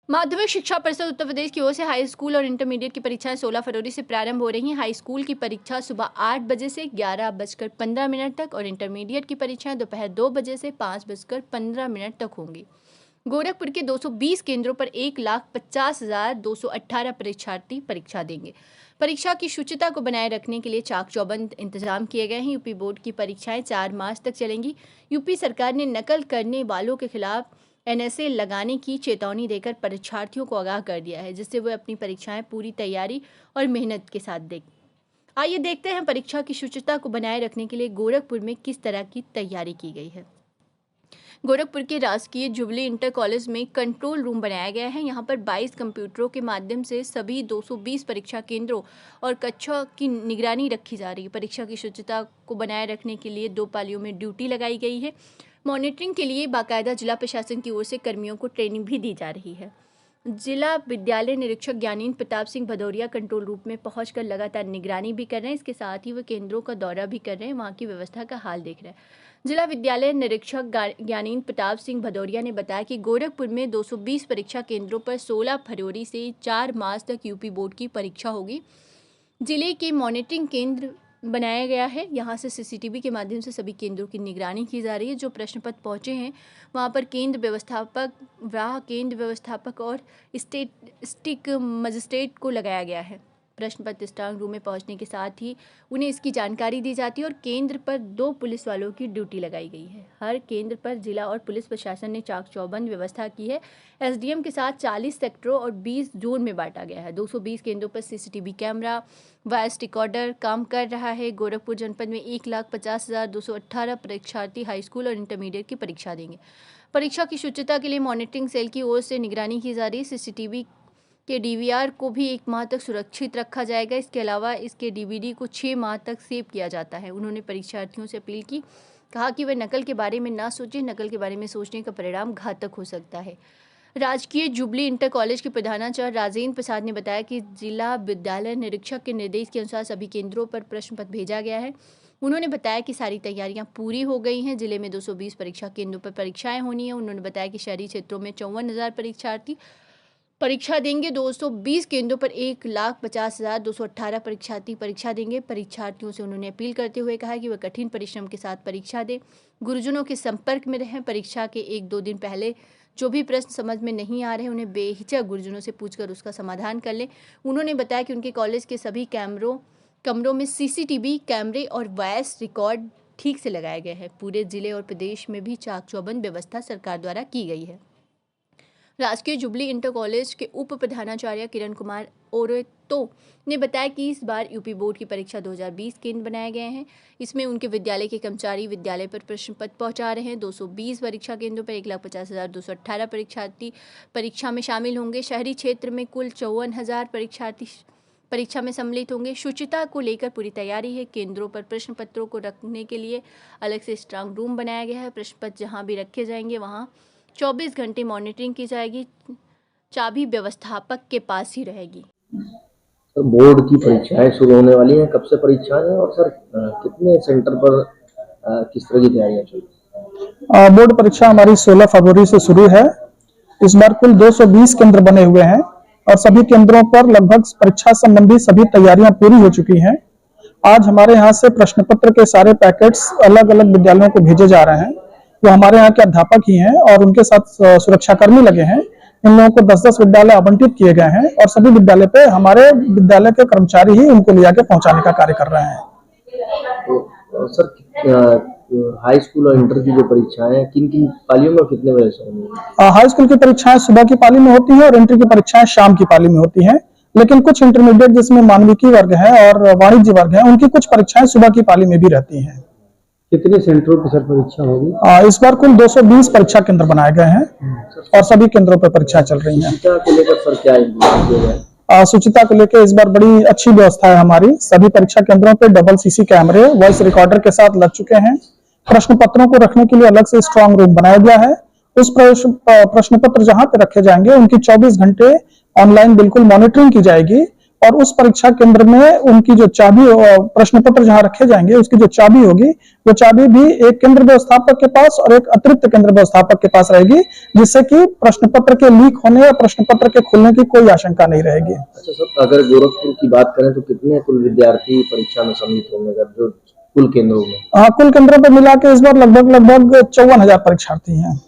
माध्यमिक शिक्षा परिषद उत्तर प्रदेश की ओर से हाई स्कूल और इंटरमीडिएट की परीक्षाएं 16 फरवरी से प्रारंभ हो रही हैं। हाई स्कूल की परीक्षा सुबह 8 बजे से 11:15 तक और इंटरमीडिएट की परीक्षाएं दोपहर 2 बजे से 5:15 तक होंगी। गोरखपुर के 220 केंद्रों पर 1,50,218 परीक्षार्थी परीक्षा देंगे। परीक्षा की शुचिता को बनाए रखने के लिए चाक चौबंद इंतजाम किए गए हैं। यूपी बोर्ड की परीक्षाएं 4 मार्च तक चलेंगी। यूपी सरकार ने नकल करने वालों के खिलाफ NSA लगाने की चेतावनी देकर परीक्षार्थियों को आगाह कर दिया है, जिससे वे अपनी परीक्षाएं पूरी तैयारी और मेहनत के साथ दें। आइए देखते हैं परीक्षा की शुचिता को बनाए रखने के लिए गोरखपुर में किस तरह की तैयारी की गई है। गोरखपुर के राजकीय जुबली इंटर कॉलेज में कंट्रोल रूम बनाया गया है। यहाँ पर 22 कंप्यूटरों के माध्यम से सभी 220 परीक्षा केंद्रों और कक्षा की निगरानी रखी जा रही है। परीक्षा की शुचिता को बनाए रखने के लिए 2 पालियों में ड्यूटी लगाई गई है। मॉनिटरिंग के लिए बाकायदा जिला प्रशासन की ओर से कर्मियों को ट्रेनिंग भी दी जा रही है। जिला विद्यालय निरीक्षक ज्ञानेंद्र प्रताप सिंह भदौरिया कंट्रोल रूम में पहुंचकर लगातार निगरानी भी कर रहे हैं। इसके साथ ही वे केंद्रों का दौरा भी कर रहे हैं, वहां की व्यवस्था का हाल देख रहे हैं। जिला विद्यालय निरीक्षक ज्ञानेंद्र प्रताप सिंह भदौरिया ने बताया कि गोरखपुर में 220 परीक्षा केंद्रों पर 16 फरवरी से 4 मार्च तक यूपी बोर्ड की परीक्षा होगी। जिले के मॉनिटरिंग केंद्र बनाया गया है। यहाँ से CCTV के माध्यम से सभी केंद्रों की निगरानी की जा रही है। जो प्रश्न पत्र पहुँचे हैं वहाँ पर केंद्र व्यवस्थापक और स्टिक मजिस्ट्रेट को लगाया गया है। प्रश्न पत्र स्ट्रांग रूम में पहुँचने के साथ ही उन्हें इसकी जानकारी दी जाती है और केंद्र पर 2 पुलिस वालों की ड्यूटी लगाई गई है। हर केंद्र पर जिला और पुलिस प्रशासन ने चाक चौबंद व्यवस्था की है। SDM के साथ 40 सेक्टरों और 20 जोन में बांटा गया है। 220 केंद्रों पर CCTV कैमरा, वॉइस रिकॉर्डर काम कर रहा है। गोरखपुर जनपद में 1,50,218 परीक्षार्थी हाई स्कूल और इंटरमीडिएट की परीक्षा देंगे। परीक्षा की शुचिता के लिए मॉनिटरिंग सेल की ओर से निगरानी की जा रही है। CCTV के DVR को भी 1 माह तक सुरक्षित रखा जाएगा। इसके अलावा इसके DVD को 6 माह तक सेव किया जाता है। उन्होंने परीक्षार्थियों से अपील की, कहा कि वे नकल के बारे में ना सोचें। नकल के बारे में सोचने का परिणाम घातक हो सकता है। राजकीय जुबली इंटर कॉलेज के प्रधानाचार्य राजेंद्र प्रसाद ने बताया कि जिला विद्यालय निरीक्षक के निर्देश के अनुसार सभी केंद्रों पर प्रश्न पत्र भेजा गया है। उन्होंने बताया कि सारी तैयारियां पूरी हो गई हैं। जिले में 220 परीक्षा केंद्रों पर परीक्षाएं होनी है। उन्होंने बताया कि शहरी क्षेत्रों में 54,000 परीक्षार्थी परीक्षा देंगे। 220 केंद्रों पर 1,50,218 परीक्षार्थी परीक्षा देंगे। परीक्षार्थियों से उन्होंने अपील करते हुए कहा कि वे कठिन परिश्रम के साथ परीक्षा दें, गुरुजनों के संपर्क में रहें। परीक्षा के 1-2 दिन पहले जो भी प्रश्न समझ में नहीं आ रहे उन्हें बेहिचक गुरुजनों से पूछकर उसका समाधान कर लें। उन्होंने बताया कि उनके कॉलेज के सभी कमरों में CCTV कैमरे और वॉइस रिकॉर्ड ठीक से लगाए गए हैं। पूरे जिले और प्रदेश में भी चाक चौबंद व्यवस्था सरकार द्वारा की गई है। राजकीय जुबली इंटर कॉलेज के उप प्रधानाचार्य किरण कुमार ओरेतो ने बताया कि इस बार यूपी बोर्ड की परीक्षा 2020 केंद्र बनाए गए हैं। इसमें उनके विद्यालय के कर्मचारी विद्यालय पर प्रश्न पत्र पहुंचा रहे हैं। 220 परीक्षा केंद्रों पर 1,50,218 परीक्षार्थी परीक्षा में शामिल होंगे। शहरी क्षेत्र में कुल 54,000 परीक्षार्थी परीक्षा में सम्मिलित होंगे। शुचिता को लेकर पूरी तैयारी है। केंद्रों पर प्रश्न पत्रों को रखने के लिए अलग से स्ट्रांग रूम बनाया गया है। प्रश्न पत्र जहाँ भी रखे जाएंगे वहाँ 24 घंटे मॉनिटरिंग की जाएगी। चाबी व्यवस्थापक के पास ही रहेगी। सर, बोर्ड की परीक्षाएं शुरू होने वाली हैं, कब से परीक्षाएं हैं और सर कितने सेंटर पर किस तरह की तैयारियां चल रही हैं? बोर्ड परीक्षा हमारी 16 फरवरी से शुरू है। इस बार कुल 220 केंद्र बने हुए हैं और सभी केंद्रों पर लगभग परीक्षा संबंधी सभी तैयारियां पूरी हो चुकी हैं। आज हमारे यहाँ से प्रश्न पत्र के सारे पैकेट्स अलग अलग विद्यालयों को भेजे जा रहे हैं। वो हमारे यहाँ के अध्यापक ही हैं और उनके साथ सुरक्षाकर्मी लगे हैं। इन लोगों को 10-10 विद्यालय आवंटित किए गए हैं और सभी विद्यालय पे हमारे विद्यालय के कर्मचारी ही उनको ले जाके पहुंचाने का कार्य कर रहे हैं। तो सर, हाई स्कूल और इंटर की जो परीक्षाएं किन पालियों में कितने बजे से होंगी? हाई स्कूल की परीक्षाएं सुबह की पाली में होती है और इंटर की परीक्षाएं शाम की पाली में होती है। लेकिन कुछ इंटरमीडिएट जिसमें मानविकी वर्ग है और वाणिज्य वर्ग है, उनकी कुछ परीक्षाएं सुबह की पाली में भी रहती है। कितने सेंटरों पर सर परीक्षा होगी? इस बार कुल 220 परीक्षा केंद्र बनाए गए हैं और सभी केंद्रों पर परीक्षाएं चल रही हैं। शुचिता को लेकर सर क्या इंतजाम किया गया? शुचिता को लेकर इस बार बड़ी अच्छी व्यवस्था है हमारी। सभी परीक्षा केंद्रों पर डबल CC कैमरे वॉइस रिकॉर्डर के साथ लग चुके हैं। प्रश्न पत्रों को रखने के लिए अलग से स्ट्रांग रूम बनाया गया है। उस प्रश्न पत्र जहां पे रखे जाएंगे उनकी 24 घंटे ऑनलाइन बिल्कुल मॉनिटरिंग की जाएगी और उस परीक्षा केंद्र में उनकी जो चाबी, प्रश्न पत्र जहां रखे जाएंगे उसकी जो चाबी होगी, वो चाबी भी एक केंद्र व्यवस्थापक के पास और एक अतिरिक्त केंद्र व्यवस्थापक के पास रहेगी, जिससे कि प्रश्न पत्र के लीक होने या प्रश्न पत्र के खुलने की कोई आशंका नहीं रहेगी। अच्छा सर, अगर गोरखपुर की बात करें तो कितने कुल विद्यार्थी परीक्षा में सम्मिलित होंगे, अगर जो कुल केंद्रों में? कुल केंद्रों पर मिला के इस बार लगभग 54,000 परीक्षार्थी हैं।